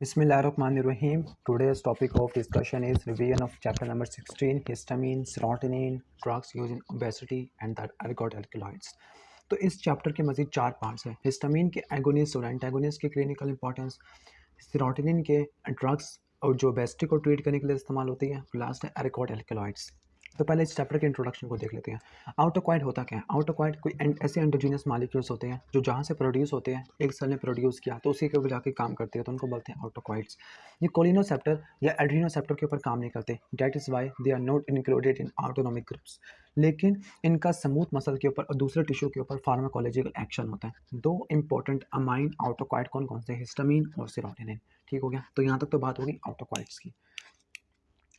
Bismillahirrahmanirrahim. Today's topic of discussion is revision of chapter number 16, histamine, serotonin, drugs used in obesity and the ergot alkaloids. तो इस chapter के मजीद 4 parts हैं। Histamine के agonist और antagonist की clinical importance, serotonin के drugs और जो ओबेसिटी को ट्रीट करने के लिए इस्तेमाल होती है, लास्ट है एरगोट एल्कलॉइड्स। तो पहले इस चैप्टर के इंट्रोडक्शन को देख लेते हैं। आउटोक्वाइड होता क्या है? आउटोक्वाइड कोई ऐसे एंडोजीनस मॉलिक्यूल्स होते हैं जो जहाँ से प्रोड्यूस होते हैं, एक सेल ने प्रोड्यूस किया तो उसी के ऊपर जाके काम करते हैं, तो उनको बोलते हैं आउटोक्वाइड्स। ये कोलिनोसेप्टर या एड्रीनोसेप्टर के ऊपर काम नहीं करते, that is why they are not included in autonomic groups. लेकिन इनका स्मूथ मसल के ऊपर और दूसरे टिश्यू के ऊपर फार्माकोलॉजिकल एक्शन होता है। दो इंपॉर्टेंट अमाइन आउटोक्वाइड कौन कौन से? हिस्टामिन और सेरोटोनिन। ठीक हो गया, तो यहाँ तक तो बात होगी आउटोक्वाइड्स की।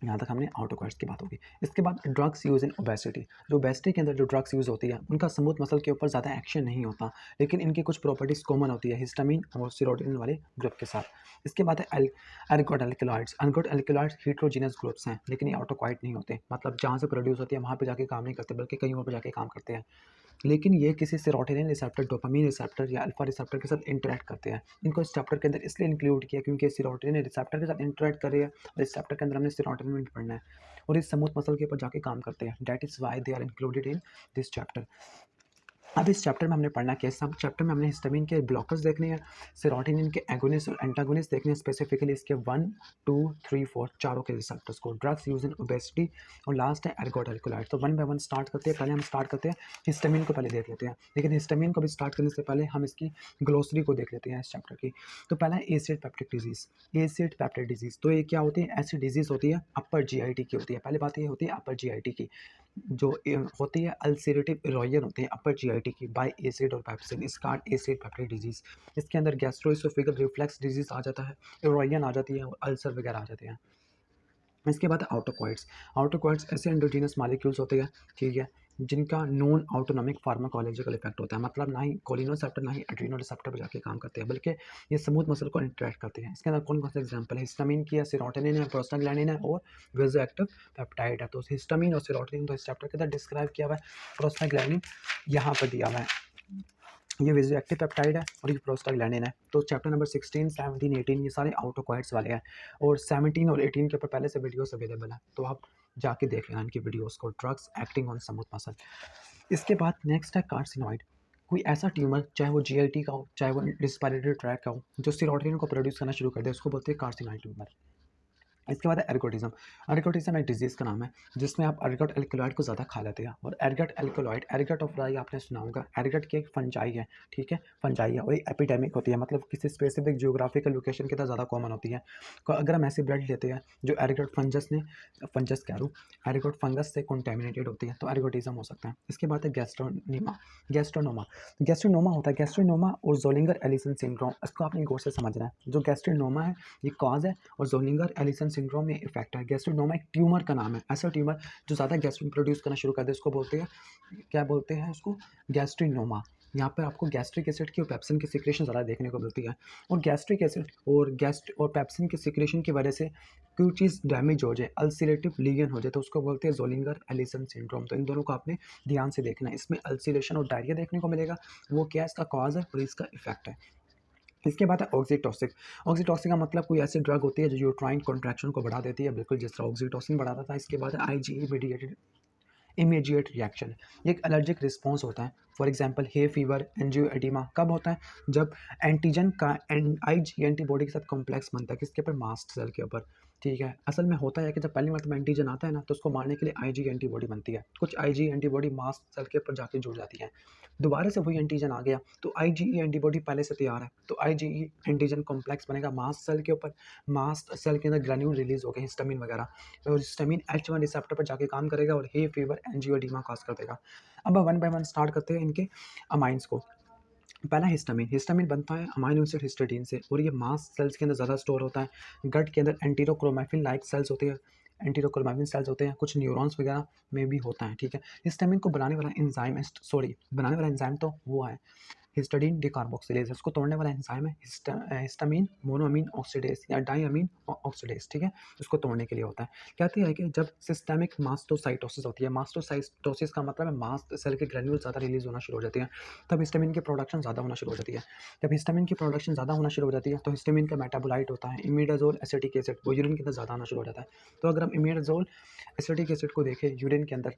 यहाँ तक हमने आउटोक्वाइड्स की बात होगी। इसके बाद ड्रग्स यूज इन ओबेसिटी। जो ओबेसिटी के अंदर जो ड्रग्स यूज़ होती है उनका स्मूथ मसल के ऊपर ज़्यादा एक्शन नहीं होता, लेकिन इनकी कुछ प्रॉपर्टीज़ कॉमन होती है हिस्टामिन और सेरोटोनिन वाले ग्रुप के साथ। इसके बाद है ergot alkaloids. Ergot alkaloids heterogeneous groups हैं, लेकिन ये ऑटोक्वाइड नहीं होते, मतलब जहाँ से प्रोड्यूस होती है वहाँ पे जाके काम नहीं करते, बल्कि कहीं और पे जाके काम करते हैं। लेकिन ये किसी सेरोटोनिन रिसेप्टर, डोपामिन रिसेप्टर या अल्फा रिसेप्टर के साथ इंटरेक्ट करते हैं। इनको इस चैप्टर के अंदर इसलिए इंक्लूड किया क्योंकि सेरोटोनिन रिसेप्टर के साथ इंटरेक्ट कर रही है और इस चैप्टर के अंदर हमने सेरोटोनिन पढ़ना है और इस स्मूथ मसल के ऊपर जाके काम करते हैं। That is why they are included in this chapter. अब इस चैप्टर में हमने पढ़ना क्या है? सब चैप्टर में हमने हिस्टामिन के ब्लॉकर्स देखने हैं, सेरोटोनिन के एगोनिस्ट और एंटागोनिस्ट देखने हैं, स्पेसिफिकली इसके 1, 2, 3, 4 चारों के रिसेप्टर्स को, ड्रग्स यूज इन ओबेसिटी और लास्ट है एर्गोट एल्कलॉइड। तो वन बाय वन स्टार्ट करते हैं। पहले हम स्टार्ट करते हैं हिस्टामिन को, पहले देख लेते हैं। लेकिन हिस्टामिन को भी स्टार्ट करने से पहले हम इसकी ग्लोसरी को देख लेते हैं इस चैप्टर की। तो पहला है acid peptic disease. Acid peptic disease तो ये क्या होती है? ऐसी डिजीज होती है अपर जीआईटी की होती है। पहले बात ये होती है अपर जीआईटी की, जो होती है अल्सरेटिव इरोजन होती है अपर जीआईटी की बाय एसिड और पेप्सिन, इसका एसिड पेप्टिक डिजीज। इसके अंदर गैस्ट्रोइसोफेगल रिफ्लेक्स डिजीज आ जाता है, इरोजन आ जाती है और अल्सर वगैरह आ जाते हैं। इसके बाद आउटोक्वाइड्स। आउटोक्वाइड्स ऐसे एंडोजीनस मॉलिक्यूल्स होते हैं, ठीक है, जिनका नॉन ऑटोनॉमिक फार्माकोलॉजिकल इफेक्ट होता है, मतलब ना ही कोलिनोसेप्टर ना ही एड्रीनो रिसेप्टर पर जाके काम करते हैं, बल्कि ये स्मूथ मसल को इंटरेक्ट करते हैं। इसके अंदर कौन कौन से एग्जांपल है? हिस्टामिन की है, सेरोटोनिन है, प्रोस्टाग्लैंडिन है और वेजोएक्टिव पेप्टाइड है। तो हिस्टामिन और सेरोटोनिन तो इस चैप्टर के अंदर डिस्क्राइब किया हुआ है, प्रोस्टाग्लैंडिन यहाँ पर दिया हुआ है, ये वेजोएक्टिव पेप्टाइड है और ये प्रोस्टाग्लैंडिन है। तो चैप्टर नंबर 16, 17, 18 ये सारे आउटोक्वाइड्स वाले हैं और 17 और 18 के ऊपर पहले से वीडियोस अवेलेबल है, तो आप जाके देख लेना इनकी वीडियोस को, drugs acting on smooth muscle. इसके बाद नेक्स्ट है कार्सिनॉइड। कोई ऐसा ट्यूमर, चाहे वो जीआईटी का हो चाहे वो रिस्पिरेटरी ट्रैक का हो, जो सेरोटोनिन को प्रोड्यूस करना शुरू कर दे, उसको बोलते हैं कार्सिनॉइड ट्यूमर। इसके बाद है एर्गोटिज्म। एर्गोटिज्म एक डिजीज़ का नाम है जिसमें आप एर्गोट एल्कलॉइड को ज़्यादा खा लेते हैं। और एर्गोट एल्कलॉइड, एर्गोट ऑफ राई आपने सुना होगा, एर्गोट की एक फंजाई है, ठीक है, फंजाई है और ये एपिडेमिक होती है, मतलब किसी स्पेसिफिक जियोग्राफिकल लोकेशन के तरह ज़्यादा कॉमन होती है। तो अगर हम ऐसी ब्लड लेते हैं जो एर्गोट फंजस ने, फंजस कह रूँ, एर्गोट फंगस से कॉन्टेमिनेटेड होती है, तो एर्गोटिज्म हो सकता है। इसके बाद है गैस्ट्रोनीमा, गैस्ट्रोनोमा। गैस्ट्रोनोमा होता है, गैस्ट्रोनोमा और जोलिंगर एलिसन सिंड्रोम, इसको आपने गौर से समझना है। जो गैस्ट्रोनोमा है ये कॉज है और जोलिंगर एलिसन सिंड्रोम में इफेक्ट है। गैस्ट्रोनोमा एक ट्यूमर का नाम है, ऐसा ट्यूमर जो ज़्यादा गैस्ट्रिन प्रोड्यूस करना शुरू कर दे, उसको बोलते हैं, क्या बोलते हैं उसको? गैस्ट्रिनोमा। यहाँ पर आपको गैस्ट्रिक एसिड की और पेप्सिन की सिक्रेशन ज़्यादा देखने को मिलती है और गैस्ट्रिक एसिड और पेप्सिन की सिक्रेशन की वजह से कोई चीज़ डैमेज हो जाए, अल्सरेटिव लीजन हो जाए, तो उसको बोलते हैं जोलिंगर एलिसन सिंड्रोम। तो इन दोनों को आपने ध्यान से देखना है। इसमें अल्सरेशन और डायरिया देखने को मिलेगा, वो क्या इसका कॉज है और इसका इफेक्ट है। इसके बाद है ऑक्सीटोसिक। ऑक्सीटोसिक का मतलब कोई ऐसी ड्रग होती है जो यूट्राइन कॉन्ट्रैक्शन को बढ़ा देती है, बिल्कुल जिस तरह ऑक्सीटोसिन बढ़ाता था। इसके बाद आईजीई मेडिएटेड इमीडिएट रिएक्शन, ये एक एलर्जिक रिस्पॉन्स होता है। For example hay fever, angioedema कब होता है? जब एंटीजन का आईजी एंटीबॉडी के साथ कॉम्प्लेक्स बनता है, किसके ऊपर? मास्ट सेल के ऊपर, ठीक है। असल में होता है कि जब पहली मतलब एंटीजन आता है ना, तो उसको मारने के लिए आईजी एंटीबॉडी बनती है, कुछ आईजी एंटीबॉडी मास्ट सेल के ऊपर जाके जुड़ जाती है, दोबारा से वही एंटीजन आ गया तो आईजीई एंटीबॉडी पहले से तैयार है, तो आईजीई एंटीजन कॉम्प्लेक्स बनेगा मास्ट सेल के ऊपर, मास्ट सेल के अंदर ग्रैन्यूल रिलीज हो गए हिस्टामिन वगैरह, और हिस्टामिन H1 रिसेप्टर पर जाके काम करेगा और हे फीवर एंजियोएडिमा कॉज कर देगा। अब वन बाय वन स्टार्ट करते हैं इनके अमाइंस को। पहला हिस्टामिन, हिस्टामिन बनता है अमाइनो एसिड हिस्टडीन से और ये मास्ट सेल्स के अंदर ज़्यादा स्टोर होता है। गट के अंदर एंटीरोक्रोमैफिन लाइक सेल्स होते हैं, एंटीरोक्रोमैफिन सेल्स होते हैं, कुछ न्यूरॉन्स वगैरह में भी होता है, ठीक है। हिस्टामिन को बनाने वाला एंजाइम, सॉरी बनाने वाला एंजाइम तो वो है हिस्टडीन डिकार्बोक्सिलेज, उसको तोड़ने वाला एंजाइम है हिस्टामीन मोनोअमीन ऑक्सीडेज या डाइअमीन ऑक्सीडेज, ठीक है, उसको तोड़ने के लिए होता है। कहते हैं कि जब सिस्टेमिक मास्टोसाइटोसिस होती है, मास्टोसाइटोसिस का मतलब है मास्ट सेल के ग्रेन्यूल ज़्यादा रिलीज होना शुरू हो जाती है, तब हिस्टामिन की प्रोडक्शन ज़्यादा होना शुरू हो जाती है। जब हिस्टामिन की प्रोडक्शन ज़्यादा होना शुरू हो जाती है तो हिस्टामिन का मेटाबोलाइट होता है इमिडाजोल एसिटिक एसिड, वो यूरिन के अंदर ज़्यादा आना शुरू हो जाता है। तो अगर हम इमिडाजोल एसिटिक एसिड को देखें यूरिन के अंदर,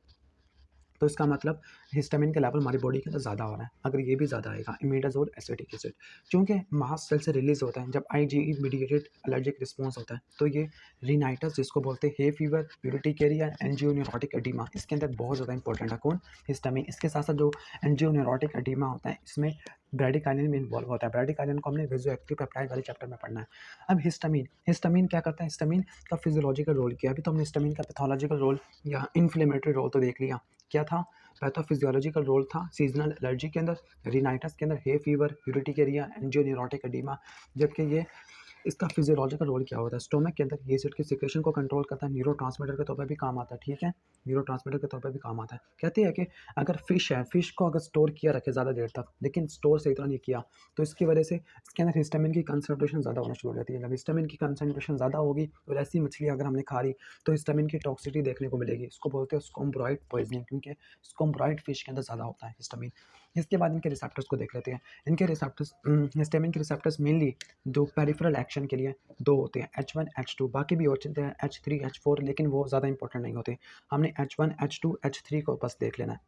तो इसका मतलब हिस्टामिन का लेवल हमारी बॉडी के अंदर ज़्यादा हो रहा है। अगर ये भी ज़्यादा आएगा इमिडाजोल एसिटिक एसिड, क्योंकि मास्ट सेल से रिलीज होता है जब आईजीई मीडिएटेड एलर्जिक रिस्पॉन्स होता है, तो ये रिनाइटस जिसको बोलते हैं हे फीवर यूरिटिकेरिया एंजियोन्यूरोटिक एडिमा, इसके अंदर बहुत ज़्यादा इंपॉर्टेंट है कौन, हिस्टामिन। इसके साथ साथ जो एंजियोन्यूरोटिक एडिमा होता है इसमें ब्रेडिकाइलिन भी इन्वॉल्व होता है। ब्रेडिकाइलिन को हमने विजुएक्टिव पेप्टाइड वाले चैप्टर में पढ़ना है। अब हिस्टामिन, हिस्टामिन क्या करता है, हिस्टामिन का फिजियोलॉजिकल रोल किया, अभी तो हमने हिस्टामिन का पैथोलॉजिकल रोल या इन्फ्लेमेटरी रोल तो देख लिया। क्या था, पैथोफिजियोलॉजिकल रोल था सीजनल एलर्जी के अंदर, रिनाइटस के अंदर हे फीवर यूरिटिकेरिया एंजियोन्यूरोटिक एडिमा, जबकि ये इसका फिजियोलॉजिकल रोल क्या होता है, स्टोमक के अंदर ये एसिड की सिक्रेशन को कंट्रोल करता है, न्यूरोट्रांसमीटर के तौर पर भी काम आता है, ठीक है, न्यूरोट्रांसमीटर के तौर पर भी काम आता है। कहते हैं कि अगर फिश है, फिश को अगर स्टोर किया रखे ज़्यादा देर तक लेकिन स्टोर सही तरह नहीं किया, तो इसकी वजह से इसके अंदर हिस्टामिन की कंसनट्रेशन ज़्यादा होना शुरू हो जाती है। जब हिस्टामिन की कंसनट्रेशन ज़्यादा होगी और ऐसी मछली अगर हमने खा ली तो हिस्टामिन की टॉक्सिसिटी देखने को मिलेगी, इसको बोलते हैं स्कोम्ब्रॉइड पॉइजनिंग, क्योंकि स्कोम्ब्रॉइड फिश के अंदर ज़्यादा होता है हिस्टामिन। इसके बाद इनके रिसेप्टर्स को देख लेते हैं। इनके रिसेप्टर्स, हिस्टामिन के रिसेप्टर्स मेनली दो पेरिफेरल एक्शन के लिए दो होते हैं, H1 H2, बाकी भी होते हैं H3 H4, लेकिन वो ज़्यादा इंपॉर्टेंट नहीं होते। हमने H1 H2 H3 को बस देख लेना है।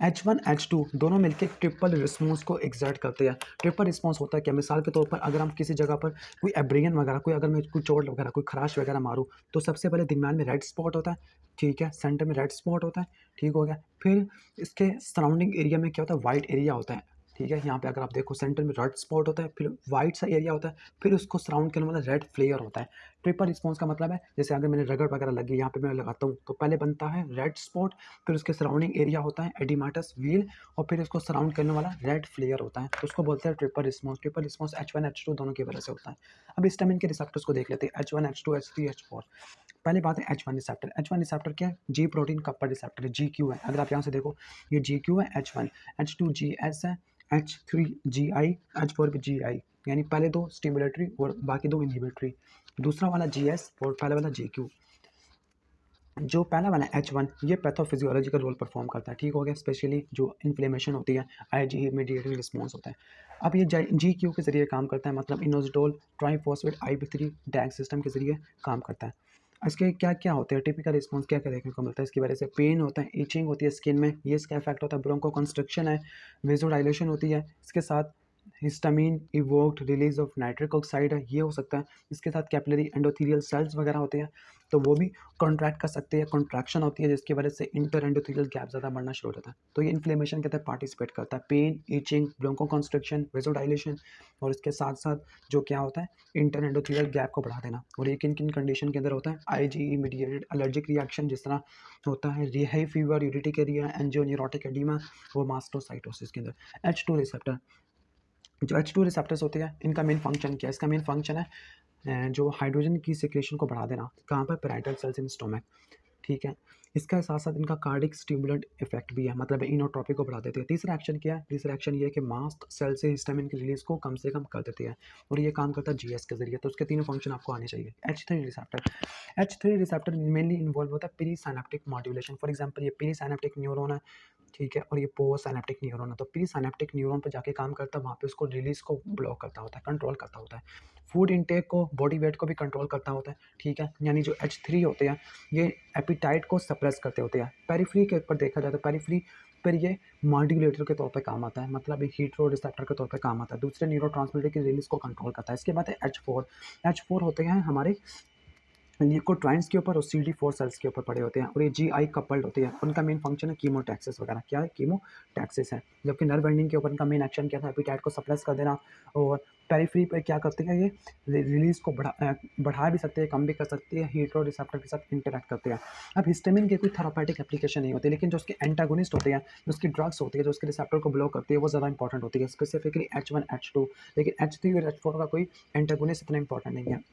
H1 H2 दोनों मिलकर ट्रिपल रिस्पॉन्स को एग्जर्ट करते हैं। ट्रिपल रिस्पॉन्स होता है क्या, मिसाल के तौर पर अगर हम किसी जगह पर कोई एब्रियन वगैरह, कोई अगर मैं कोई चोट वगैरह, कोई खराश वगैरह मारूँ, तो सबसे पहले दरम्यान में रेड स्पॉट होता है, ठीक है, सेंटर में रेड स्पॉट होता है, ठीक हो गया। फिर इसके सराउंडिंग एरिया में क्या होता है, वाइट एरिया होता है, ठीक है, यहाँ पे अगर आप देखो सेंटर में रेड स्पॉट होता है, फिर वाइट सा एरिया होता है, फिर उसको सराउंड करने वाला रेड फ्लेयर होता है। ट्रिपल रिस्पॉन्स का मतलब है जैसे अगर मैंने रगड़ वगैरह लगी, यहाँ पे मैं लगाता हूँ तो पहले बनता है रेड स्पॉट, फिर उसके सराउंडिंग एरिया होता है एडिमाटस व्हील, और फिर इसको सराउंड करने वाला रेड फ्लेयर होता है, तो उसको बोलते हैं triple response. Triple response H1 H2 दोनों की वजह से होता है। अब हिस्टामिन के रिसेप्टर्स को देख लेते हैं, H1 H2 H3 H4। पहली बात है H1 रिसेप्टर। H1 रिसेप्टर क्या है, जी प्रोटीन कपल रिसेप्टर है, GQ है। अगर आप यहाँ से देखो ये GQ है H1, H2 GS है, H3 GI, H4 भी GI, यानी पहले दो स्टिमुलेटरी और बाकी दो इनहिबिटरी, दूसरा वाला GS और पहले वाला GQ। जो पहला वाला H1 ये पैथोफिजियोलॉजिकल रोल परफॉर्म करता है, ठीक हो गया, स्पेशली जो इन्फ्लेमेशन होती है आईजी मीडिएटेड रिस्पॉन्स होता है। अब ये GQ के जरिए काम करता है, मतलब इनोजिडोल ट्राइफॉस्फेट IP3 डैग सिस्टम के जरिए काम करता है। इसके क्या क्या होते हैं टिपिकल रिस्पॉन्स, क्या क्या देखने को मिलता है, इसकी वजह से पेन होता है, ईचिंग होती है स्किन में, ये इसका इफेक्ट होता है, ब्रोंको कंस्ट्रक्शन है, वेजोडाइलेशन होती है, इसके साथ histamine evoked release of nitric oxide है, ये हो सकता है। इसके साथ कैपिलरी एंडोथेलियल सेल्स वगैरह होते हैं तो वो भी कॉन्ट्रैक्ट कर सकते हैं, कॉन्ट्रैक्शन होती है जिसकी वजह से इंटर एंडोथेलियल गैप ज़्यादा बढ़ना शुरू हो जाता है, तो ये इन्फ्लेमेशन के अंदर पार्टिसिपेट करता है, pain, itching, bronchoconstriction, vasodilation, और इसके साथ साथ जो क्या होता है इंटर एंडोथेलियल गैप को बढ़ा देना। और ये किन किन कंडीशन के अंदर होता है, आईजीई मीडिएटेड एलर्जिक रिएक्शन जिस तरह होता है रिहाई फीवर, यूरिटिकेरिया, एंजियोन्यूरोटिक एडिमा, वो मास्टोसाइटोसिस के अंदर। H2 रिसेप्टर, जो H2 रिसेप्टर्स होते हैं इनका मेन फंक्शन क्या है, इसका मेन फंक्शन है जो हाइड्रोजन की सिक्रेशन को बढ़ा देना, कहाँ पर, पैराइटल सेल्स इन स्टोमक, ठीक है। इसका साथ साथ इनका कार्डिक स्टिमुलेंट इफेक्ट भी है, मतलब इनोट्रोपिक को बढ़ा देते हैं। तीसरा एक्शन क्या है, तीसरा एक्शन ये है कि मास्ट सेल से हिस्टामिन की रिलीज को कम से कम कर देते हैं, और ये काम करता है GS के जरिए, तो उसके तीनों फंक्शन आपको आने चाहिए। H3 receptor, H3 receptor mainly involve होता है perisynaptic modulation, for example ये पेरी साइनेप्टिक न्यूरॉन है, ठीक है, और ये पोस्ट साइनेप्टिक न्यूरॉन है, तो प्री साइनेप्टिक न्यूरॉन पर जाके काम करता है, वहाँ पे उसको रिलीज को ब्लॉक करता होता है, कंट्रोल करता होता है। फूड इनटेक को, बॉडी वेट को भी कंट्रोल करता होता है, ठीक है, यानी जो H3 होते हैं ये एपिटाइट को सप्रेस करते होते हैं। पेरिफ्री के ऊपर देखा जाए तो पेरिफ्री पर ये मॉड्यूलेटर के तौर पे काम आता है, मतलब ये हीटरो रिसेप्टर के तौर पे काम आता है, दूसरे न्यूरोट्रांसमीटर की रिलीज को कंट्रोल करता है। इसके बाद है H4। H4 होते हैं हमारे ल्यूकोट्राइन्स के ऊपर और CD4 सेल्स के ऊपर पड़े होते हैं, और ये GI कपल्ड होती है, उनका मेन फंक्शन है कीमोटैक्सिस वगैरह, क्या है, कीमोटैक्सिस है। जबकि नर्व एंडिंग के ऊपर इनका मेन एक्शन क्या था, एपिटाइट को सप्रेस कर देना, और पेरिफ्री पे क्या करते हैं ये रिलीज को बढ़ा भी सकते हैं, कम भी कर सकते हैं, हीटरो रिसेप्टर के साथ इंटरेक्ट करते हैं। अब हिस्टामिन के कोई थेरापेटिक एप्लीकेशन नहीं होती, लेकिन जो उसके एंटागोनिस्ट होते हैं, जो उसकी ड्रग्स होती है, जो उसके रिसेप्टर को ब्लॉक करती है, वो ज़्यादा इंपॉर्टेंट होती है, स्पेसिफिकली H1 H2, लेकिन H3 और H4 का कोई एंटागोनिस्ट इतना इंपॉर्टेंट नहीं है।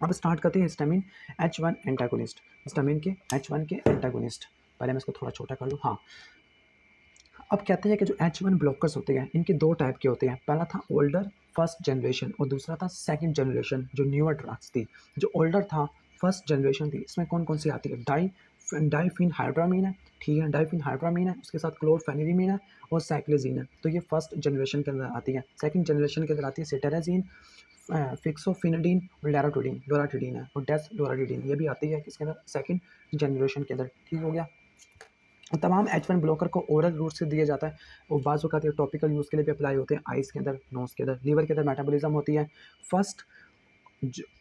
अब स्टार्ट करते हैं हिस्टामिन H1 एंटागोनिस्ट, हिस्टामिन के H1 के एंटागोनिस्ट। पहले मैं इसको थोड़ा छोटा कर लूँ, हाँ। अब कहते हैं कि जो H1 ब्लॉकर्स होते हैं इनके दो टाइप के होते हैं। पहला था ओल्डर फर्स्ट जनरेशन और दूसरा था सेकंड जनरेशन जो न्यूअर ड्रग्स थी। जो ओल्डर था फर्स्ट जनरेशन थी, इसमें कौन कौन सी आती है? डाइफिनहाइड्रामीन है, ठीक है, डाइफिनहाइड्रामीन है, उसके साथ क्लोरफेनिरीमीन है और साइक्लोजीन है। तो ये फर्स्ट जनरेशन के अंदर आती है। सेकंड जनरेशन के अंदर आती है सिटेराजीन, फिक्सोफिनाडीन और लोराटिडीन है और डेसलोराटिडीन, ये भी आती है किसके अंदर? सेकंड जनरेशन के अंदर। ठीक हो गया। तमाम H1 ब्लॉकर को ओरल रूट से दिया जाता है और बाज़ औक़ात ये टॉपिकल यूज़ के लिए भी अप्लाई होते हैं, आइज़ के अंदर, नोज़ के अंदर, लीवर के अंदर मेटाबॉलिज्म होती है। फर्स्ट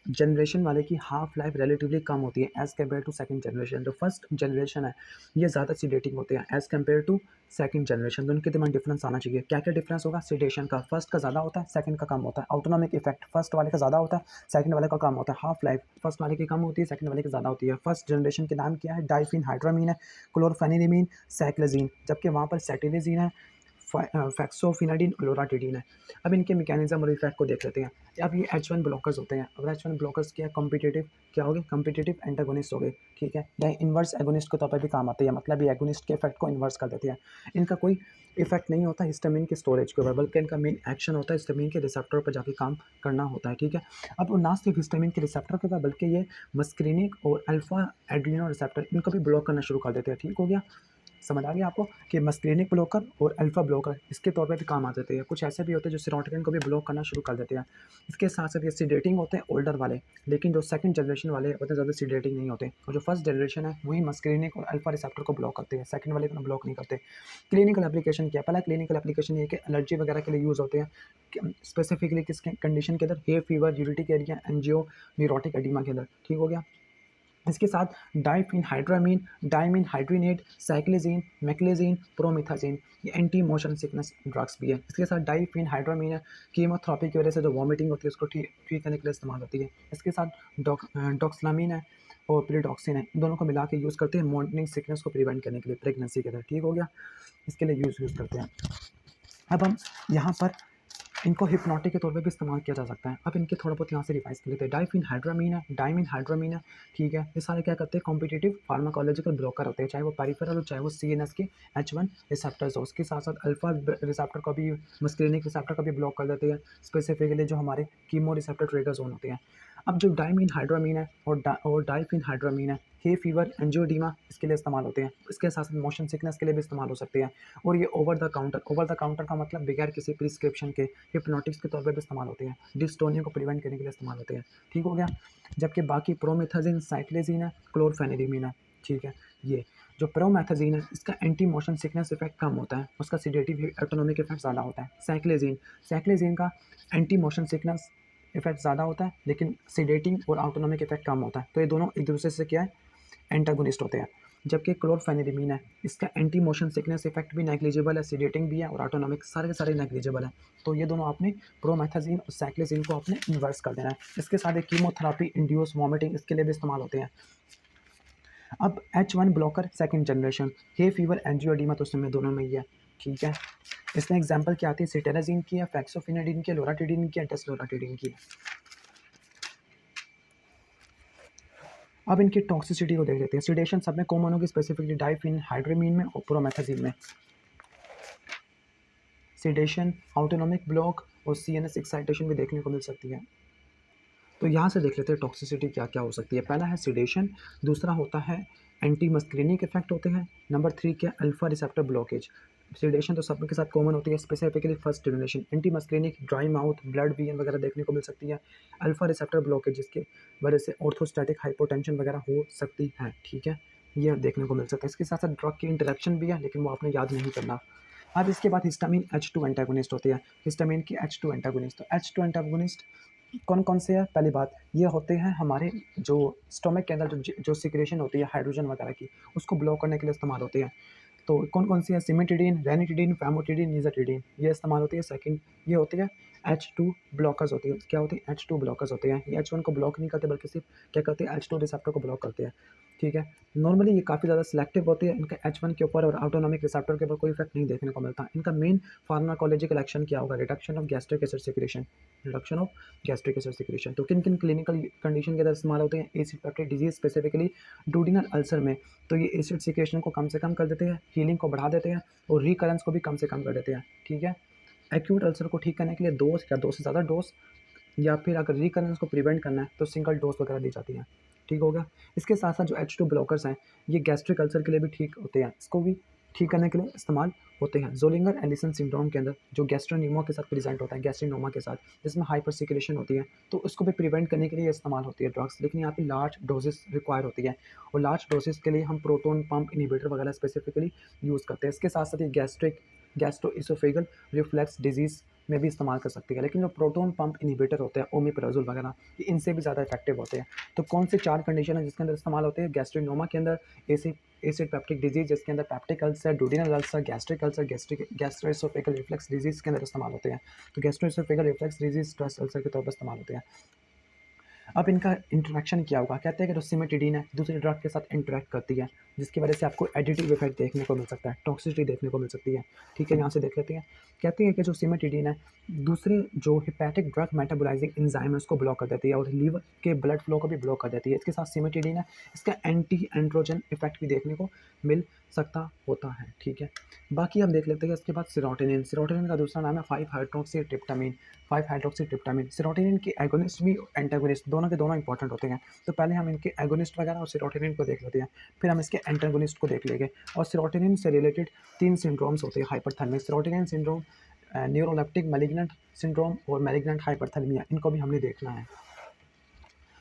जनरेशन वाले की हाफ लाइफ रिलेटिवली कम होती है as compare to second generation. जो फर्स्ट जनरेशन है ये ज़्यादा सीडेटिंग होते हैं as compare to second generation. तो उनके दिमाग डिफरेंस आना चाहिए। क्या क्या डिफरेंस होगा? सीडेशन का फर्स्ट का ज़्यादा होता है, सेकंड का कम होता है। ऑटोनॉमिक इफेक्ट फर्स्ट वाले का ज़्यादा होता है, सेकंड वाले का कम होता है। हाफ लाइफ फर्स्ट वाले की कम होती है, सेकंड वाले की ज़्यादा होती है। फर्स्ट जनरेशन के नाम क्या है? डाइफिनहाइड्रामीन है, क्लोरफेनिरीमीन, साइक्लोजीन, जबकि वहाँ पर सेटिलिजीन है, फैक्सोफिनाडिन, लोराटिडीन है। अब इनके मैकेनिज्म और इफेक्ट को देख लेते हैं। अब ये H1 ब्लॉकर्स होते हैं। अब H1 ब्लॉकर्स क्या कॉम्पिटिटिव क्या हो गए? कॉम्पिटिटिव एंटागोनिस्ट हो गए, ठीक है। या इन्वर्स एगोनिस्ट के तौर पर भी काम आते हैं, मतलब ये एगोनिस्ट के इफेक्ट को इन्वर्स कर देते हैं। इनका कोई इफेक्ट नहीं होता हिस्टामिन की स्टोरेज के ऊपर, बल्कि इनका मेन एक्शन होता है हिस्टामिन के रिसेप्टर पर जाके काम करना होता है, ठीक है। अब वो ना सिर्फ हिस्टामिन के रिसेप्टर के ऊपर बल्कि ये मस्क्रीनिक और अल्फा एड्रीनो रिसेप्टर इनको भी ब्लॉक करना शुरू कर देते हैं। ठीक हो गया, समझ आ गया आपको कि मस्क्रीनिक ब्लॉकर और अल्फा ब्लॉकर इसके तौर पे भी काम आ जाते हैं। कुछ ऐसे भी होते हैं जो सेरोटोनिन को भी ब्लॉक करना शुरू कर देते हैं। इसके साथ साथ ये सीडेटिंग होते हैं ओल्डर वाले, लेकिन जो सेकंड जनरेशन वाले उतने ज़्यादा सीडेटिंग नहीं होते। और जो फर्स्ट जनरेशन है वही मस्क्रीनिक और अल्फा रिसेप्टर को ब्लॉक करते हैं, सेकंड वाले को ब्लॉक नहीं करते। क्लिनिकल एप्लीकेशन क्या? पहला क्लिनिकल एप्लीकेशन ये कि एलर्जी वगैरह के लिए यूज़ होते हैं, स्पेसिफिकली किसके कंडीशन के अंदर? Hay fever, urticaria, angioneurotic oedema के अंदर। ठीक हो गया। इसके साथ डाइफिनहाइड्रामीन, डाइमीनहाइड्रिनेट, साइक्लोजीन, मैक्लोजीन, प्रोमिथाजीन, ये एंटी मोशन सिकनेस ड्रग्स भी है। इसके साथ डाइफिनहाइड्रामीन है, कीमोथेरेपी की वजह से जो वॉमिटिंग होती है उसको ठीक करने के लिए इस्तेमाल होती है। इसके साथ डॉक्सलामीन है और प्रीडॉक्सिन है, इन दोनों को मिला के यूज़ करते हैं मॉर्निंग सिकनेस को प्रिवेंट करने के लिए प्रेगनेंसी के अंदर। ठीक हो गया, इसके लिए यूज़ करते हैं। अब हम यहाँ पर इनको हिप्नोटिक के तौर पे भी इस्तेमाल किया जा सकता है। अब इनके थोड़ा बहुत यहाँ से रिवाइज कर लेते हैं। डाइफिनहाइड्रामीन है, डाइमीनहाइड्रामीन है, ठीक है। ये सारे क्या करते हैं? कॉम्पिटिटिव फार्माकोलॉजिकल ब्लॉकर होते हैं, चाहे वो पेरिफेरल हो चाहे वो CNS के H1 रिसेप्टर्स हो। उसके साथ साथ अल्फा रिसेप्टर को भी, मस्क्रीनिक रिसेप्टर को भी ब्लॉक कर देते हैं, स्पेसिफिकली जो हमारे कीमो रिसेप्टर ट्रिगर जोन होते हैं। अब जो डाइमीनहाइड्रामीन है और डाइफिनहाइड्रामीन है, हे फीवर, एंजियोडीमा इसके लिए इस्तेमाल होते हैं। इसके साथ साथ मोशन सिकनेस के लिए भी इस्तेमाल हो सकते हैं। और ये ओवर द काउंटर का मतलब बगैर किसी प्रिस्क्रिप्शन के हिप्नोटिक्स के तौर पे भी इस्तेमाल होते हैं, डिस्टोनिया को प्रिवेंट करने के लिए इस्तेमाल होते हैं। ठीक हो गया। जबकि बाकी प्रोमेथाजिन, साइक्लोजीन है, क्लोरफेनिरीमीन है, ठीक है। ये जो प्रोमेथाजिन है इसका एंटी मोशन सिकनेस इफेक्ट कम होता है, उसका सीडेटिव ऑटोनोमिक इफेक्ट ज़्यादा होता है। साइक्लोजीन का एंटी मोशन सिकनेस इफेक्ट ज़्यादा होता है, लेकिन सीडेटिंग और ऑटोनोमिक इफेक्ट कम होता है। तो ये दोनों एक दूसरे से क्या है? एंटागोनिस्ट होते हैं। जबकि क्लोरफेनिरीमीन है, इसका एंटी मोशन सिकनेस इफेक्ट भी नेग्लिजिबल है, सीडेटिंग भी है और ऑटोनॉमिक सारे के सारे नेग्लिजिबल है। तो ये दोनों आपने प्रोमेथाजीन और साइक्लोजीन को आपने इन्वर्स कर देना है। इसके साथ एक कीमोथेरेपी इंड्यूस वॉमिटिंग इसके लिए भी इस्तेमाल होते हैं। अब H1 blocker second generation, hay fever, एंजियोडीमा तो उसमें दोनों में ही है, ठीक है। इसमें एग्जांपल क्या आती है? सिटेराजीन की है, फैक्सोफिनाडिन की है, लोराटिडीन की है, डेसलोराटिडीन की है। अब इनकी टॉक्सिसिटी को देख लेते हैं। सिडेशन सब में कॉमन होगी, स्पेसिफिकली डाइफिनहाइड्रामीन में और प्रोमेथाजीन में। सिडेशन, ऑटोनॉमिक ब्लॉक और CNS एक्साइटेशन भी देखने को मिल सकती है। तो यहाँ से देख लेते हैं टॉक्सिसिटी क्या क्या हो सकती है। पहला है सिडेशन, दूसरा होता है एंटी मस्क्रीनिक इफेक्ट होते हैं, नंबर 3 क्या? Alpha receptor blockage. सिडेशन तो सब के साथ कॉमन होती है, specifically first generation. Anti muscarinic dry mouth, blood vein वगैरह देखने को मिल सकती है। अल्फा रिसेप्टर ब्लॉकेज जिसके वजह से ऑर्थोस्टैटिक हाइपोटेंशन वगैरह हो सकती है, ठीक है, ये देखने को मिल सकता है। इसके साथ साथ ड्रग की इंटरेक्शन भी है, लेकिन वो आपने याद नहीं करना। अब इसके बाद हिस्टामिन H2 एंटागोनिस्ट होती है। हिस्टामिन की H2 एंटागोनिस्ट, तो H2 एंटागोनिस्ट कौन कौन से है? पहली बात ये होते हैं हमारे जो स्टोमक के अंदर जो सिक्रेशन होती है हाइड्रोजन वगैरह की, उसको ब्लॉक करने के लिए इस्तेमाल होते हैं। तो कौन कौन सी है? सिमेटिडीन, रेनिटिडीन, फैमोटिडीन, निज़ाटिडीन, ये इस्तेमाल होती है। सेकंड ये होती है H2 ब्लॉकर्स होती है। क्या होती है? H2 ब्लॉकर्स होते हैं। ये H1 को ब्लॉक नहीं करते बल्कि सिर्फ क्या करते हैं? H2 रिसेप्टर को ब्लॉक करते हैं, ठीक है। नॉर्मली ये काफ़ी ज़्यादा सिलेक्टिव होती है, इनका H1 के ऊपर और ऑटोनॉमिक रिसेप्टर के ऊपर कोई इफेक्ट नहीं देखने को मिलता। इनका मेन फार्माकोलॉजिकल एक्शन क्या होगा? Reduction of gastric acid secretion, reduction of gastric acid secretion. तो किन किन क्लिनिकल कंडीशन के अंदर इस्तेमाल होते हैं? Acid peptic disease, specifically duodenal ulcer में, तो ये एसिड सिक्रेशन को कम से कम कर देते हैं। हीलिंग को बढ़ा देते हैं और रिकरेंस को भी कम से कम कर देते हैं, ठीक है। एक्यूट अल्सर को ठीक करने के लिए डोज या दो से ज़्यादा डोज, या फिर अगर रिकरेंस को प्रिवेंट करना है तो सिंगल डोज वगैरह दी जाती है, ठीक हो गया। इसके साथ साथ जो H2 ब्लॉकर्स हैं ये गैस्ट्रिक अल्सर के लिए भी ठीक होते हैं, इसको भी ठीक करने के लिए इस्तेमाल होते हैं। जोलिंगर एलिसन सिंड्रोम के अंदर जो गैस्ट्रोनीमा के साथ प्रेजेंट होता है, गैस्ट्रिनोमा के साथ, जिसमें हाइपर सिक्रेशन होती है, तो उसको भी प्रिवेंट करने के लिए इस्तेमाल होती है ड्रग्स, लेकिन यहाँ पे लार्ज डोजेस रिक्वायर होती है और लार्ज डोजेस के लिए हम प्रोटोन पंप इनहिबिटर वगैरह स्पेसिफिकली यूज़ करते हैं। इसके साथ साथ ये गैस्ट्रोइसोफेगल रिफ्लक्स डिजीज़ में भी इस्तेमाल कर सकती है, लेकिन जो प्रोटोन पंप इनहिबिटर होते हैं ओमेप्राजोल वगैरह, ये इनसे भी ज़्यादा इफेक्टिव होते हैं। तो कौन से 4 कंडीशन है जिसके अंदर इस्तेमाल होते हैं? गैस्ट्रिनोमा के अंदर, एसिड पेप्टिक डिजीज जिसके अंदर peptic ulcer, duodenal ulcer, gastric ulcer, gastroesophageal reflux disease के अंदर इस्तेमाल होते हैं। तो gastroesophageal reflux disease stress ulcer के तौर पर इस्तेमाल होते हैं। अब इनका इंटरेक्शन क्या होगा? कहते हैं कि जो सिमेटिडीन है दूसरे ड्रग के साथ इंटरेक्ट करती है, जिसकी वजह से आपको एडिटिव इफेक्ट देखने को मिल सकता है, टॉक्सिसिटी देखने को मिल सकती है, ठीक है। यहाँ से देख लेते हैं। कहते हैं कि जो सिमेटिडीन है दूसरे जो हिपैटिक ड्रग मेटाबोलाइजिंग एंजाइम है उसको ब्लॉक कर देती है और लीवर के ब्लड फ्लो को भी ब्लॉक कर देती है। इसके साथ सिमेटिडीन है, इसका एंटी एंड्रोजन इफेक्ट भी देखने को मिल सकता होता है, ठीक है। बाकी हम देख लेते हैं इसके बाद सिरोटिनिन का दूसरा नाम है 5-हाइड्रोक्सीट्रिप्टामाइन। 5-हाइड्रोक्सीट्रिप्टामाइन सिरोटिनिन के एगोनिस्ट भी एंटागोनिस्ट दोनों के दोनों इंपॉर्टेंट होते हैं। तो पहले हम इनके एगोनिस्ट वगैरह और सिरोटिनिन को देख लेते हैं, फिर हम इसके एंटागोनिस्ट को देख लेंगे। और सिरोटिनिन से रिलेटेड 3 सिंड्रोम्स होते हैं hyperthermic serotonin syndrome, neuroleptic malignant syndrome और मैलिग्नेंट हाइपरथर्मिया, इनको भी हमने देखना है।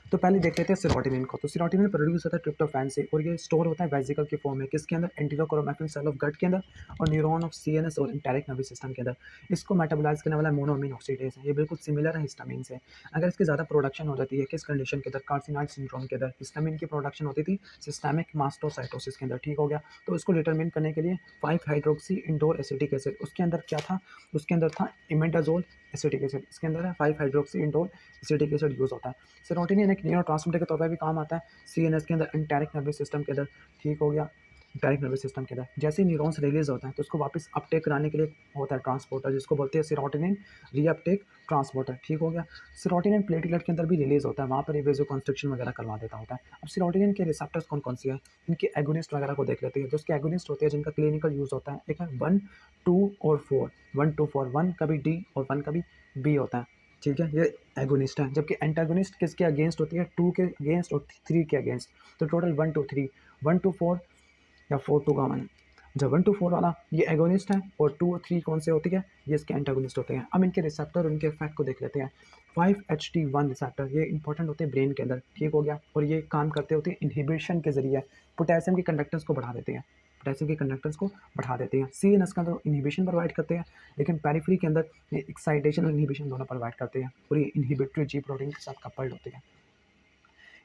तो पहले देख लेते हैं सिरोटिनिन को। तो सिरोटिनिन प्रोड्यूस होता है ट्रिप्टोफैन से और ये स्टोर होता है वेसिकल की फॉर्म में, किसके अंदर? एंटीरोक्रोमैफिन सेल ऑफ गट के अंदर और न्यूरॉन ऑफ सीएनएस और एंटेरिक नर्वस सिस्टम के अंदर। इसको मेटाबोलाइज करने वाला मोनोअमीन ऑक्सीडेज है, ये बिल्कुल सिमिलर है हिस्टामिन से। अगर इसकी ज़्यादा प्रोडक्शन हो जाती है किस कंडीशन के अंदर? कार्सिनॉइड सिंड्रोम के अंदर हिस्टामिन की प्रोडक्शन होती थी सिस्टेमिक मास्टोसाइटोसिस के अंदर, ठीक हो गया। तो इसको डिटरमिन करने के लिए 5-हाइड्रोक्सी इंडोर एसिटिक एसिड, उसके अंदर क्या था? उसके अंदर था इमेडाजोल एसिटिक एसिड, इसके अंदर है 5-हाइड्रोक्सी इंडोर एसिटिक एसिड यूज़ होता है। सेरोटोनिन एक न्यूरोट्रांसमीटर के तौर पर भी काम आता है सीएनएस के अंदर, एंटेरिक नर्वस सिस्टम के अंदर, ठीक हो गया। एंटेरिक नर्वस सिस्टम के अंदर जैसे ही न्यूरॉन्स रिलीज होता है तो उसको वापस अपटेक कराने के लिए होता है ट्रांसपोर्टर, जिसको बोलते हैं सेरोटोनिन रीअपटेक ट्रांसपोर्टर, ठीक हो गया। सेरोटोनिन प्लेटलेट के अंदर भी रिलीज होता है, वहाँ पर वेजो कंस्ट्रक्शन वगैरह करवा देता होता है। अब सेरोटोनिन के रिसेप्टर्स कौन कौन सी है? इनके एगोनिस्ट वगैरह को देख लेते हैं। जो उसके एगोनिस्ट होते हैं जिनका क्लिनिकल यूज़ होता है, एक है 1, 2 और 4। 1, 2, 4, 1 कभी डी और 1 कभी बी होता है, ठीक है। ये एगोनिस्ट है। जबकि एंटागोनिस्ट किसके अगेंस्ट होती है? 2 के अगेंस्ट और 3 के अगेंस्ट। तो टोटल 1, 2, 3, 1, 2, 4 या 4, 2 का 1। जब 1, 2, 4 वाला ये एगोनिस्ट है और 2 और 3 कौन से होती है? ये इसके एंटागोनिस्ट होते हैं। अब इनके रिसेप्टर और उनके इफेक्ट को देख लेते हैं। 5-HT1 रिसेप्टर ये इंपॉर्टेंट होते हैं ब्रेन के अंदर, ठीक हो गया। और ये काम करते होते हैं इनहिबिशन के जरिए, पोटेशियम की कंडक्टेंस को बढ़ा देते हैं, पोटेशियम की कंडक्टेंस को बढ़ा देते हैं। सीएनएस का तो इनहिबिशन प्रोवाइड करते हैं, लेकिन पेरिफेरी के अंदर ये एक्साइटेशन और इनहिबिशन दोनों प्रोवाइड करते हैं और ये इनहिबिटरी जी प्रोटीन के साथ कपल्ड होते हैं।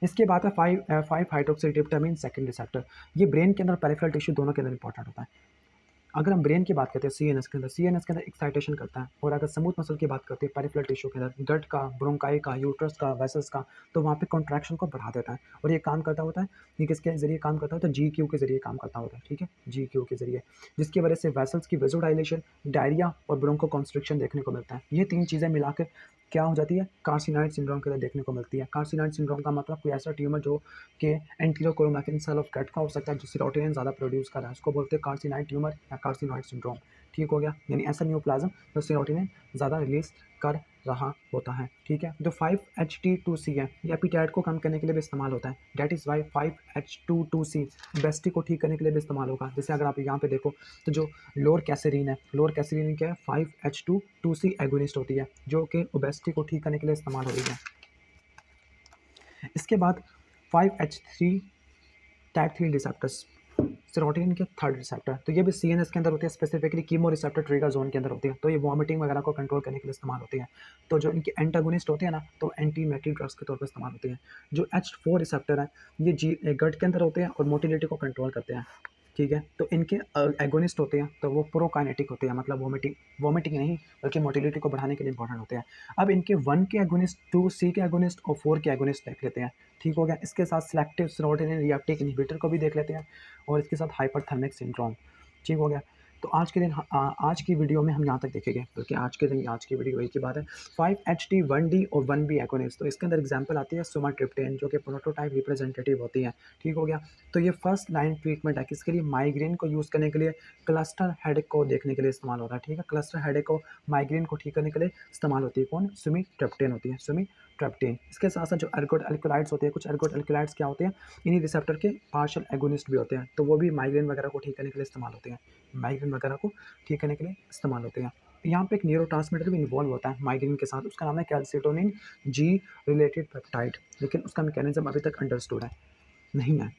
इसके बाद है 5-हाइड्रोक्सीट्रिप्टामाइन सेकंड रिसेप्टर। ये ब्रेन के अंदर पेरिफेरल टिश्यू दोनों के अंदर इंपॉर्टेंट होता है। अगर हम ब्रेन की बात करते हैं सीएनएस के अंदर एक्साइटेशन करता है, और अगर स्मूथ मसल की बात करते हैं पेरिफेरल टिश्यू के अंदर गट का, ब्रोंकाई का, यूट्रस का, वेसल्स का, तो वहाँ पे कॉन्ट्रैक्शन को बढ़ा देता है। और ये काम करता होता है, ये किसके जरिए काम करता होता है? जीक्यू के जरिए काम करता होता है, ठीक है, जीक्यू के जरिए, जिसकी वजह से वेसल्स की वेसोडाइलेशन, डायरिया और ब्रोंको कॉन्स्ट्रिक्शन देखने को मिलता है। ये 3 चीज़ें मिलाकर क्या हो जाती है? कार्सिनॉइड सिंड्रोम के अंदर देखने को मिलती है। कार्सिनॉइड सिंड्रोम का मतलब कोई ऐसा ट्यूमर जो कि एंटीरोक्रोमैफिन सेल ऑफ गट का हो सकता है, जो सेरोटोनिन ज़्यादा प्रोड्यूस कर रहा है, उसको बोलते हैं कार्सिनॉइड ट्यूमर या कार्सिनॉइड सिंड्रोम, ठीक हो गया। यानी ऐसा न्यूप्लाज्म जो सेरोटोनिन ज़्यादा रिलीज कर रहा होता है, ठीक है। जो 5-HT2C है ये एपिटाइट को कम करने के लिए भी इस्तेमाल होता है। Date is Y 5-H22C bestie को ठीक करने के लिए भी इस्तेमाल होगा। जैसे अगर आप यहाँ पे देखो तो जो लोअर कैसेरीन है, लोअर कैसेरीन क्या है? 5-H22C एगोनिस्ट होती है, जो कि ओबेसिटी को ठीक करने के लिए इस्तेमाल हो रही है। इसके बाद 5-H3 टाइप 3 रिसेप्टर्स, सेरोटोनिन के थर्ड रिसेप्टर, तो ये भी सीएनएस के अंदर होते हैं, specifically chemo receptor trigger zone के अंदर होती है। तो ये वॉमिटिंग वगैरह को कंट्रोल करने के लिए इस्तेमाल होती है। तो जो इनके एंटागोनिस्ट होते हैं ना, तो एंटी इन्फ्लेमेटरी ड्रग्स के तौर पर इस्तेमाल होते हैं। जो H4 रिसेप्टर है ये गट के अंदर होते हैं और मोटिलिटी को कंट्रोल करते हैं, ठीक है। तो इनके एगोनिस्ट होते हैं तो वो प्रोकाइनेटिक होते हैं, मतलब वॉमिटिंग नहीं बल्कि मोटिलिटी को बढ़ाने के लिए इंपॉर्टेंट होते हैं। अब इनके 1 के एगोनिस्ट, 2C के एगोनिस्ट और 4 के एगोनिस्ट देख लेते हैं, ठीक हो गया। इसके साथ सेलेक्टिव सेरोटोनिन रीअपटेक इनहिबिटर को भी देख लेते हैं और इसके साथ हाइपरथर्मिक सिंड्रोम, ठीक हो गया। तो आज की वीडियो में हम यहाँ तक देखेंगे, बल्कि आज की वीडियो एक ही बात है। 5-HT 1D और 1B एगोनिस्ट, तो इसके अंदर एग्जांपल आती है सुमाट्रिप्टेन, जो कि प्रोटोटाइप रिप्रेजेंटेटिव होती है। ठीक हो गया। तो ये फर्स्ट लाइन ट्रीटमेंट है किसके लिए? माइग्रेन को यूज़ करने के लिए, क्लस्टर हेडेक को देखने के लिए इस्तेमाल होता है। ठीक है, क्लस्टर हेडेक को, माइग्रेन को ठीक करने के लिए इस्तेमाल होती है। कौन? सुमिट्रिप्टेन होती है, सुमिट्रिप्टेन। इसके साथ साथ जो एर्गोट एल्कोलाइड्स होते हैं, कुछ एर्गोट एल्कोलाइड्स क्या होते हैं? इन्हीं रिसेप्टर के पार्शियल एगोनिस्ट भी होते हैं, तो वो भी माइग्रेन वगैरह को ठीक करने के लिए इस्तेमाल होते हैं। माइग्रेन वगैरह को ठीक करने के लिए इस्तेमाल होते हैं। यहाँ पे एक न्यूरोट्रांसमीटर भी इन्वॉल्व होता है माइग्रेन के साथ, उसका नाम है कैल्सिटोनिन जी रिलेटेड पेप्टाइड, लेकिन उसका मैकेनिज्म अभी तक अंडरस्टूड है नहीं है।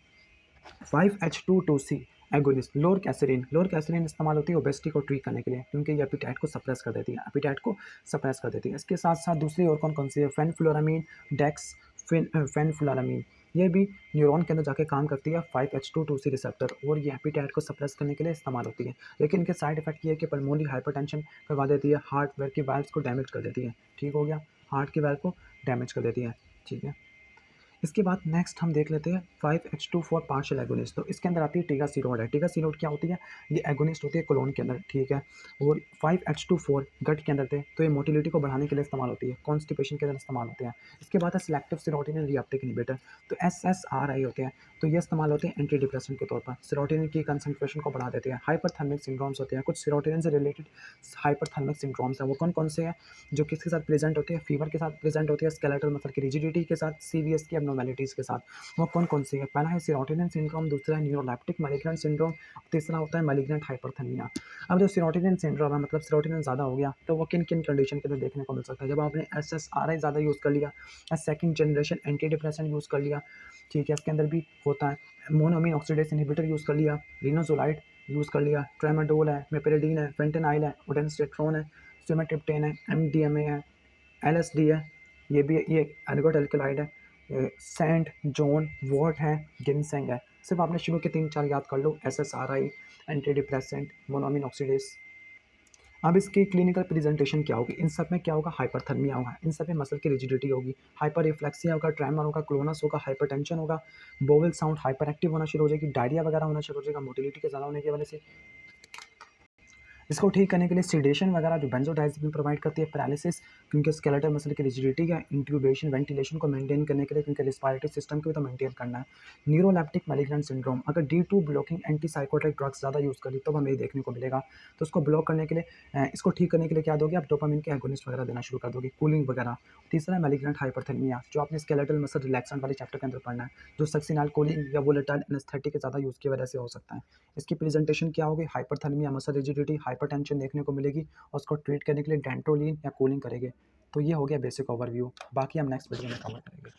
5H22C एगोनिस्ट, लोर कैसेरिन इस्तेमाल होती है ओबेसिटी को ट्रीट करने के लिए, क्योंकि ये एपिटाइट को सप्रेस कर देती है, इसके साथ साथ दूसरी और कौन कौन सी है? फेनफ्लोरामीन, डेक्स फेनफ्लोरामीन, ये भी न्यूरॉन के अंदर जाके काम करती है 5H22C रिसेप्टर, और ये एपिटाइट को सप्रेस करने के लिए इस्तेमाल होती है। लेकिन इनके साइड इफेक्ट ये है कि पल्मोनरी हाइपरटेंशन करवा देती है, हार्ट वेयर की वाल्व्स को डैमेज कर देती है। ठीक हो गया, हार्ट की वाल्व को डैमेज कर देती है। ठीक है, इसके बाद नेक्स्ट हम देख लेते हैं 5H24 पार्शियल एगोनिस्ट। तो इसके अंदर आती है टीगासिनोड है। टीगासिनोड क्या होती है? ये एगोनिस्ट होती है कोलोन के अंदर। ठीक है, और 5H24 गट के अंदर थे, तो ये मोटिलिटी को बढ़ाने के लिए इस्तेमाल होती है, कॉन्स्टिपेशन के अंदर इस्तेमाल होते हैं। इसके बाद है सिलेक्टिव सेरोटोनिन रीअपटेक इनहिबिटर, तो SSRI होते हैं, तो ये इस्तेमाल होते हैं एंटी डिप्रेसेंट के तौर पर, सेरोटोनिन की कंसंट्रेशन को बढ़ा देते हैं। हाइपरथर्मिक सिंड्रोम्स होते हैं, कुछ सेरोटोनिन से रिलेटेड हाइपरथर्मिक सिंड्रोम्स हैं, वो कौन कौन से हैं? जो किसके साथ प्रेजेंट होते हैं? फीवर के साथ प्रेजेंट होती है, स्केलेटल मसल की रिजिडिटी के साथ, CVS की एबनॉर्मेलिटीज़ के साथ। वो कौन कौन सी है? पहला है सेरोटोनिन सिंड्रोम, दूसरा है न्यूरोलेप्टिक मैलिग्नेंट सिंड्रोम, तीसरा होता है मैलिग्नेंट हाइपरथर्मिया। अब जो सेरोटोनिन सिंड्रोम है, मतलब सेरोटोनिन ज़्यादा हो गया, तो वो किन किन कंडीशन के अंदर देखने को मिल सकता है? जब आपने SSRI ज़्यादा यूज़ कर लिया या second generation anti depressant use कर लिया, ठीक है, इसके अंदर भी होता है। मोनोअमीन ऑक्सीडेज इनहिबिटर यूज़ कर लिया, लिनोजोलाइड यूज़ कर लिया, ट्रेमाडोल है, मेपेरिडीन है, फेंटेनाइल है, ओडेंस्टेट्रोन है, सुमेट्रिप्टेन है, MDMA है, LSD है, ये एल्गोट एल्कलाइड है, सेंट जॉन वॉट है, गिनसेंग है। सिर्फ आपने शुरू के 3-4 याद कर लो, SSRI, anti depressant, monoamine oxidase. अब इसकी क्लिनिकल प्रेजेंटेशन क्या होगी? इन सब में क्या होगा? हाइपरथर्मिया होगा, इन सब में मसल की रिजिडिटी होगी, हाइपर रिफ्लेक्सिया होगा, ट्रेमर होगा, क्लोनस होगा, हाइपरटेंशन होगा, बोवल साउंड हाइपर एक्टिव होना शुरू हो जाएगी, डायरिया वगैरह होना शुरू हो जाएगा मोटिलिटी के ज़्यादा होने की वजह से। इसको ठीक करने के लिए सीडेशन वगैरह जो बेंजोडाइज़ेपिन प्रोवाइड करती है, पैरालिसिस क्योंकि स्केलेटल मसल की रिजिडिटी है, इंट्यूबेशन वेंटिलेशन को मेंटेन करने के लिए, क्योंकि रिस्पायरेटरी सिस्टम को भी तो मेंटेन करना है। न्यूरोलेप्टिक मैलिग्नेंट सिंड्रोम, अगर D2 ब्लॉकिंग एंटीसाइकोटिक ड्रग्स ज़्यादा यूज़ करी तो हमें ये देखने को मिलेगा। तो उसको ब्लॉक करने के लिए इसको ठीक करने के लिए क्या दोगे आप? डोपामिन के एगोनिस्ट वगैरह देना शुरू कर दोगे, कूलिंग वगैरह। तीसरा है मैलिग्नेंट हाइपरथर्मिया, जो आपने स्केलेटल मसल रिलैक्सेंट वाले चैप्टर के अंदर पढ़ना है, जो सक्सिनाइलकोलिन या वोलेटाइल एनेस्थेटिक के ज़्यादा यूज़ की वजह से हो सकता है। इसकी प्रेजेंटेशन क्या होगी? हाइपरथर्मिया, मसल रिजिडिटी, हाइपरटेंशन देखने को मिलेगी, और उसको ट्रीट करने के लिए डेंट्रोलिन या कूलिंग करेंगे। तो ये हो गया बेसिक ओवरव्यू, बाकी हम नेक्स्ट वीडियो में कवर करेंगे।